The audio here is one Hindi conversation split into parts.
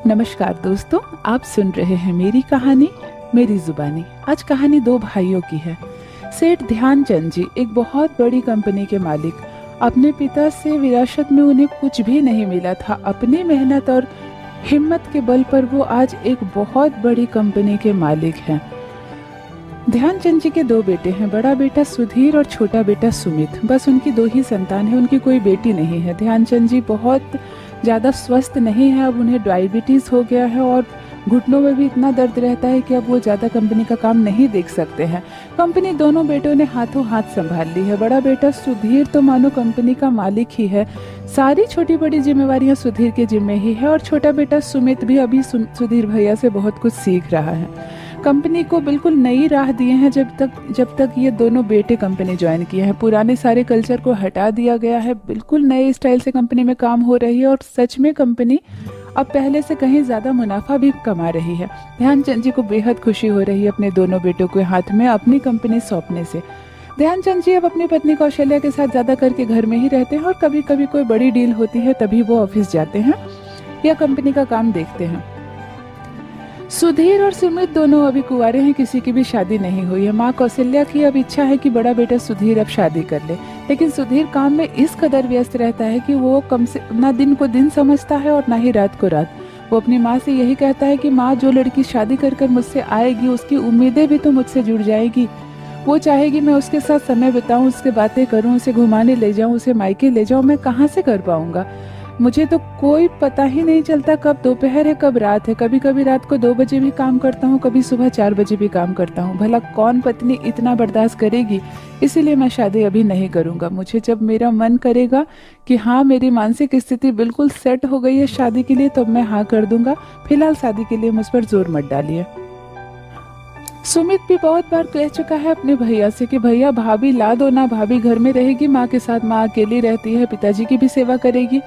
नमस्कार दोस्तों, आप सुन रहे हैं मेरी कहानी मेरी जुबानी। आज कहानी दो भाइयों की है। सेठ ध्यानचंद जी एक बहुत बड़ी कंपनी के मालिक। अपने पिता से विरासत में उन्हें कुछ भी नहीं मिला था। अपनी मेहनत और हिम्मत के बल पर वो आज एक बहुत बड़ी कंपनी के मालिक हैं। ध्यानचंद जी के दो बेटे हैं, बड़ा बेटा सुधीर और छोटा बेटा सुमित। बस उनकी दो ही संतान है, उनकी कोई बेटी नहीं है। ध्यानचंद जी बहुत ज़्यादा स्वस्थ नहीं है। अब उन्हें डायबिटीज़ हो गया है और घुटनों में भी इतना दर्द रहता है कि अब वो ज़्यादा कंपनी का काम नहीं देख सकते हैं। कंपनी दोनों बेटों ने हाथों हाथ संभाल ली है। बड़ा बेटा सुधीर तो मानो कंपनी का मालिक ही है। सारी छोटी बड़ी जिम्मेवारियां सुधीर के जिम्मे ही है और छोटा बेटा सुमित भी अभी सुधीर भैया से बहुत कुछ सीख रहा है। कंपनी को बिल्कुल नई राह दिए हैं जब तक ये दोनों बेटे कंपनी ज्वाइन किए हैं। पुराने सारे कल्चर को हटा दिया गया है। बिल्कुल नए स्टाइल से कंपनी में काम हो रही है और सच में कंपनी अब पहले से कहीं ज़्यादा मुनाफा भी कमा रही है। ध्यानचंद जी को बेहद खुशी हो रही है अपने दोनों बेटों के हाथ में अपनी कंपनी सौंपने से। ध्यानचंद जी अब अपनी पत्नी कौशल्या के साथ ज़्यादा करके घर में ही रहते हैं और कभी कभी कोई बड़ी डील होती है तभी वो ऑफिस जाते हैं या कंपनी का काम देखते हैं। सुधीर और सुमित दोनों अभी कुंवारे हैं, किसी की भी शादी नहीं हुई है। माँ कौशल्या की अब इच्छा है कि बड़ा बेटा सुधीर अब शादी कर ले, लेकिन सुधीर काम में इस कदर व्यस्त रहता है कि वो कम से ना दिन को दिन समझता है और ना ही रात को रात। वो अपनी माँ से यही कहता है कि माँ, जो लड़की शादी कर कर मुझसे आएगी उसकी उम्मीदें भी तो मुझसे जुड़ जाएगी। वो चाहेगी मैं उसके साथ समय बिताऊं, उससे बातें करूं, उसे घुमाने ले जाऊं, उसे मायके ले जाऊं। मैं कहाँ से कर पाऊंगा? मुझे तो कोई पता ही नहीं चलता कब दोपहर है कब रात है। कभी कभी रात को 2 बजे भी काम करता हूँ, कभी सुबह 4 बजे भी काम करता हूँ। भला कौन पत्नी इतना बर्दाश्त करेगी? इसीलिए मैं शादी अभी नहीं करूँगा। मुझे जब मेरा मन करेगा कि हाँ, मेरी मानसिक स्थिति बिल्कुल सेट हो गई है शादी के लिए, तब मैं हाँ कर दूंगा। फिलहाल शादी के लिए मुझ पर जोर मत डालिए। सुमित भी बहुत बार कह चुका है अपने भैया से कि भैया भाभी ला दो ना, भाभी घर में रहेगी माँ के साथ, माँ अकेली रहती है, पिताजी की भी सेवा करेगी।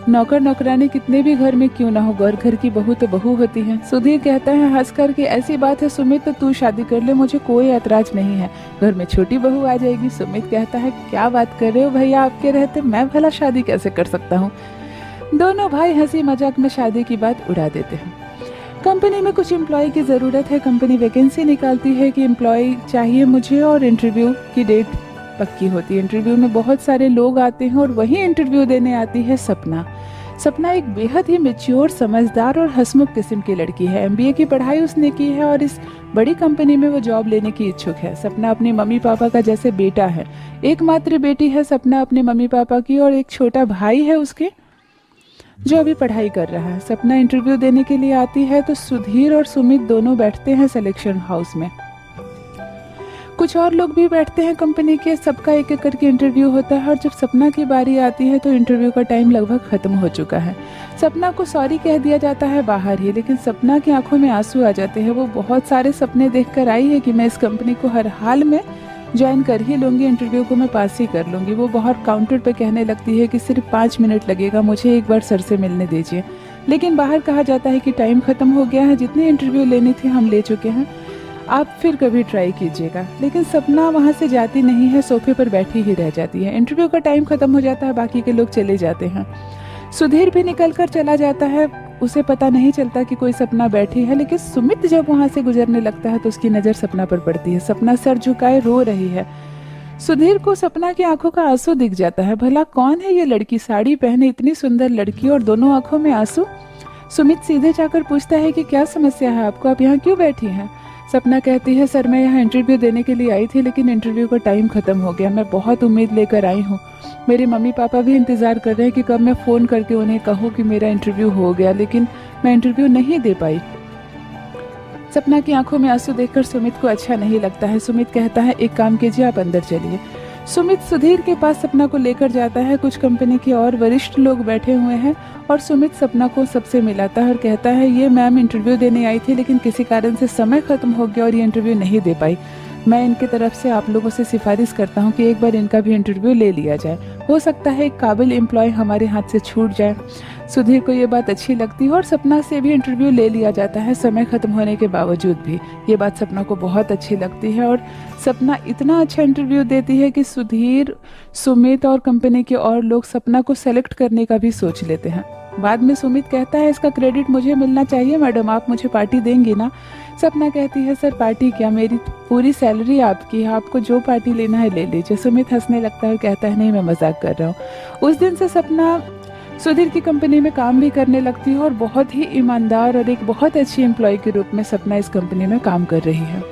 नौकर नौकरानी कितने भी घर में क्यों ना हो, घर की बहू तो बहू होती है। सुधीर कहता है हंसकर कि ऐसी बात है सुमित, तो तू शादी कर ले, मुझे कोई ऐतराज नहीं है, घर में छोटी बहू आ जाएगी। सुमित कहता है क्या बात कर रहे हो भैया, आपके रहते मैं भला शादी कैसे कर सकता हूँ। दोनों भाई हंसी मजाक में शादी की बात उड़ा देते हैं। कंपनी में कुछ एम्प्लॉय की ज़रूरत है। कंपनी वैकेंसी निकालती है कि एम्प्लॉय चाहिए मुझे और इंटरव्यू की डेट पक्की होती है। इंटरव्यू में बहुत सारे लोग आते हैं और वही इंटरव्यू देने आती है सपना। सपना एक बेहद ही मैच्योर, समझदार और हंसमुख किस्म की लड़की है। MBA की पढ़ाई उसने की है और इस बड़ी कंपनी में वो जॉब लेने की इच्छुक है। सपना अपनी मम्मी पापा का जैसे बेटा है। एकमात्र बेटी है सपना अपने मम्मी पापा की और एक छोटा भाई है उसके जो अभी पढ़ाई कर रहा है। सपना इंटरव्यू देने के लिए आती है तो सुधीर और सुमित दोनों बैठते हैं सिलेक्शन हाउस में। कुछ और लोग भी बैठते हैं कंपनी के। सबका एक एक करके इंटरव्यू होता है और जब सपना की बारी आती है तो इंटरव्यू का टाइम लगभग खत्म हो चुका है। सपना को सॉरी कह दिया जाता है बाहर ही, लेकिन सपना की आंखों में आंसू आ जाते हैं। वो बहुत सारे सपने देखकर आई है कि मैं इस कंपनी को हर हाल में ज्वाइन कर ही लूँगी, इंटरव्यू को मैं पास ही कर लूँगी। वो बाहर काउंटर पे कहने लगती है कि सिर्फ 5 मिनट लगेगा, मुझे एक बार सर से मिलने दीजिए। लेकिन बाहर कहा जाता है कि टाइम ख़त्म हो गया है, जितनी इंटरव्यू लेनी थी हम ले चुके हैं, आप फिर कभी ट्राई कीजिएगा। लेकिन सपना वहाँ से जाती नहीं है, सोफे पर बैठी ही रह जाती है। इंटरव्यू का टाइम ख़त्म हो जाता है, बाकी के लोग चले जाते हैं। सुधीर भी निकल कर चला जाता है, उसे पता नहीं चलता कि कोई सपना बैठी है। लेकिन सुमित जब वहाँ से गुजरने लगता है तो उसकी नज़र सपना पर पड़ती है। सपना सर झुकाए रो रही है। सुधीर को सपना की आंखों का आंसू दिख जाता है। भला कौन है ये लड़की, साड़ी पहने इतनी सुंदर लड़की और दोनों आंखों में आंसू। सुमित सीधे जाकर पूछता है कि क्या समस्या है आपको, आप यहाँ क्यों बैठी हैं? सपना कहती है सर, मैं यहाँ इंटरव्यू देने के लिए आई थी, लेकिन इंटरव्यू का टाइम ख़त्म हो गया। मैं बहुत उम्मीद लेकर आई हूँ। मेरे मम्मी पापा भी इंतज़ार कर रहे हैं कि कब मैं फ़ोन करके उन्हें कहूँ कि मेरा इंटरव्यू हो गया, लेकिन मैं इंटरव्यू नहीं दे पाई। सपना की आंखों में आंसू देखकर सुमित को अच्छा नहीं लगता है। सुमित कहता है एक काम कीजिए, आप अंदर चलिए। सुमित सुधीर के पास सपना को लेकर जाता है। कुछ कंपनी के और वरिष्ठ लोग बैठे हुए हैं और सुमित सपना को सबसे मिलाता है और कहता है ये मैम इंटरव्यू देने आई थी, लेकिन किसी कारण से समय ख़त्म हो गया और ये इंटरव्यू नहीं दे पाई। मैं इनके तरफ से आप लोगों से सिफारिश करता हूँ कि एक बार इनका भी इंटरव्यू ले लिया जाए। हो सकता है एक काबिल एम्प्लॉय हमारे हाथ से छूट जाए। सुधीर को ये बात अच्छी लगती है और सपना से भी इंटरव्यू ले लिया जाता है समय ख़त्म होने के बावजूद भी। ये बात सपना को बहुत अच्छी लगती है और सपना इतना अच्छा इंटरव्यू देती है कि सुधीर, सुमित और कंपनी के और लोग सपना को सेलेक्ट करने का भी सोच लेते हैं। बाद में सुमित कहता है इसका क्रेडिट मुझे मिलना चाहिए मैडम, आप मुझे पार्टी देंगी ना। सपना कहती है सर पार्टी क्या, मेरी पूरी सैलरी आपकी है, आपको जो पार्टी लेना है ले लीजिए। सुमित हंसने लगता है और कहता है नहीं मैं मजाक कर रहा हूँ। उस दिन से सपना सुधीर की कंपनी में काम भी करने लगती है और बहुत ही ईमानदार और एक बहुत अच्छी एम्प्लॉय के रूप में सपना इस कंपनी में काम कर रही है।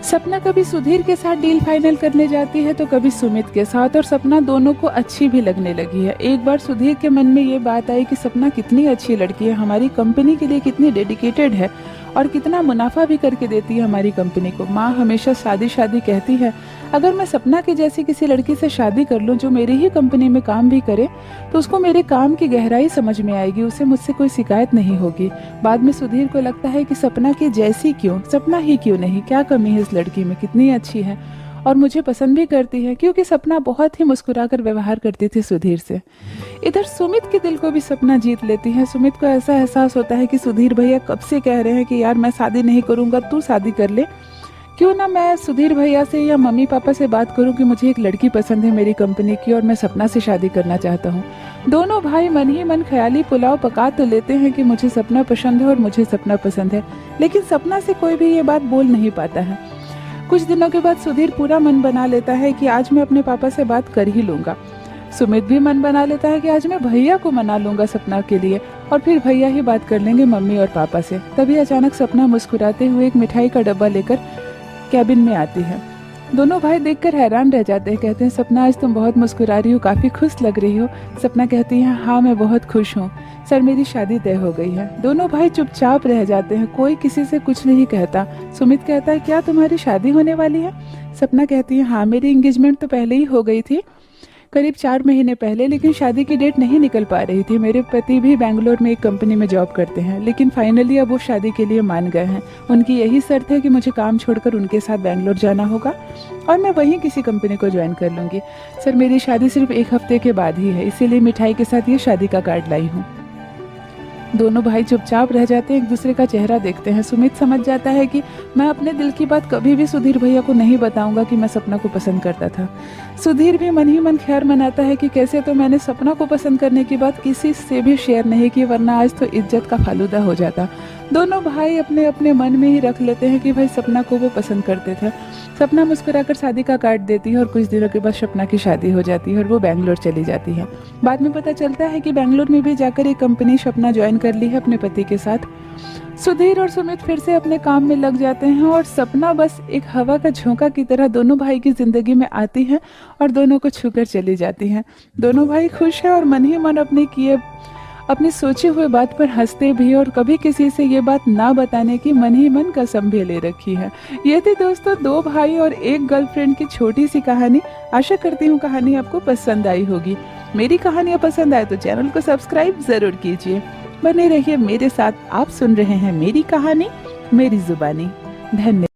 सपना कभी सुधीर के साथ डील फाइनल करने जाती है तो कभी सुमित के साथ, और सपना दोनों को अच्छी भी लगने लगी है। एक बार सुधीर के मन में ये बात आई कि सपना कितनी अच्छी लड़की है, हमारी कंपनी के लिए कितनी डेडिकेटेड है और कितना मुनाफा भी करके देती है हमारी कंपनी को। माँ हमेशा शादी शादी कहती है, अगर मैं सपना की जैसी किसी लड़की से शादी कर लूँ जो मेरी ही कंपनी में काम भी करे तो उसको मेरे काम की गहराई समझ में आएगी, उसे मुझसे कोई शिकायत नहीं होगी। बाद में सुधीर को लगता है कि सपना की जैसी क्यों, सपना ही क्यों नहीं, क्या कमी है इस लड़की में, कितनी अच्छी है और मुझे पसंद भी करती है, क्योंकि सपना बहुत ही मुस्कुराकर व्यवहार करती थी सुधीर से। इधर सुमित के दिल को भी सपना जीत लेती है। सुमित को ऐसा एहसास होता है कि सुधीर भैया कब से कह रहे हैं कि यार मैं शादी नहीं करूंगा, तू शादी कर ले, क्यों ना मैं सुधीर भैया से या मम्मी पापा से बात करूं कि मुझे एक लड़की पसंद है मेरी कंपनी की और मैं सपना से शादी करना चाहता हूं। दोनों भाई मन ही मन ख्याली पुलाव पका तो लेते हैं कि मुझे सपना पसंद है और मुझे सपना पसंद है, लेकिन सपना से कोई भी ये बात बोल नहीं पाता है। कुछ दिनों के बाद सुधीर पूरा मन बना लेता है कि आज मैं अपने पापा से बात कर ही लूंगा। सुमित भी मन बना लेता है कि आज मैं भैया को मना लूंगा सपना के लिए और फिर भैया ही बात कर लेंगे मम्मी और पापा से। तभी अचानक सपना मुस्कुराते हुए एक मिठाई का डब्बा लेकर कैबिन में आती है। दोनों भाई देखकर हैरान रह जाते हैं, कहते हैं सपना आज तुम बहुत मुस्कुरा रही हो, काफी खुश लग रही हो। सपना कहती है हाँ मैं बहुत खुश हूँ सर, मेरी शादी तय हो गई है। दोनों भाई चुपचाप रह जाते हैं, कोई किसी से कुछ नहीं कहता। सुमित कहता है क्या तुम्हारी शादी होने वाली है? सपना कहती है हाँ मेरी एंगेजमेंट तो पहले ही हो गई थी, करीब 4 महीने पहले, लेकिन शादी की डेट नहीं निकल पा रही थी। मेरे पति भी बेंगलोर में एक कंपनी में जॉब करते हैं, लेकिन फाइनली अब वो शादी के लिए मान गए हैं। उनकी यही शर्त है कि मुझे काम छोड़कर उनके साथ बेंगलोर जाना होगा और मैं वहीं किसी कंपनी को ज्वाइन कर लूँगी। सर मेरी शादी सिर्फ 1 हफ्ते के बाद ही है, इसीलिए मिठाई के साथ ये शादी का कार्ड लाई हूँ। दोनों भाई चुपचाप रह जाते हैं, एक दूसरे का चेहरा देखते हैं। सुमित समझ जाता है कि मैं अपने दिल की बात कभी भी सुधीर भैया को नहीं बताऊंगा कि मैं सपना को पसंद करता था। सुधीर भी मन ही मन खैर मनाता है कि कैसे तो मैंने सपना को पसंद करने की बात किसी से भी शेयर नहीं की, वरना आज तो इज्जत का फालूदा हो जाता। दोनों भाई अपने अपने मन में ही रख लेते हैं कि भाई सपना को वो पसंद करते थे। सपना मुस्कुराकर शादी का कार्ड देती है और कुछ दिनों के बाद सपना की शादी हो जाती है और वो बेंगलोर चली जाती है। बाद में पता चलता है कि बेंगलोर में भी जाकर एक कंपनी सपना ज्वाइन कर ली है अपने पति के साथ। सुधीर और सुमित फिर से अपने काम में लग जाते हैं और सपना बस एक हवा का झोंका की तरह दोनों भाई की जिंदगी में आती है और दोनों को छूकर चली जाती हैं। दोनों भाई खुश हैं और मन ही मन अपनी सोचे हुए बात पर हंसते भी, और कभी किसी से ये बात ना बताने की मन ही मन कसम भी ले रखी है। ये थी दोस्तों 2 भाई और एक गर्लफ्रेंड की छोटी सी कहानी। आशा करती हूँ कहानी आपको पसंद आई होगी। मेरी कहानियाँ पसंद आए तो चैनल को सब्सक्राइब जरूर कीजिए। बने रहिए मेरे साथ, आप सुन रहे हैं मेरी कहानी मेरी जुबानी। धन्यवाद।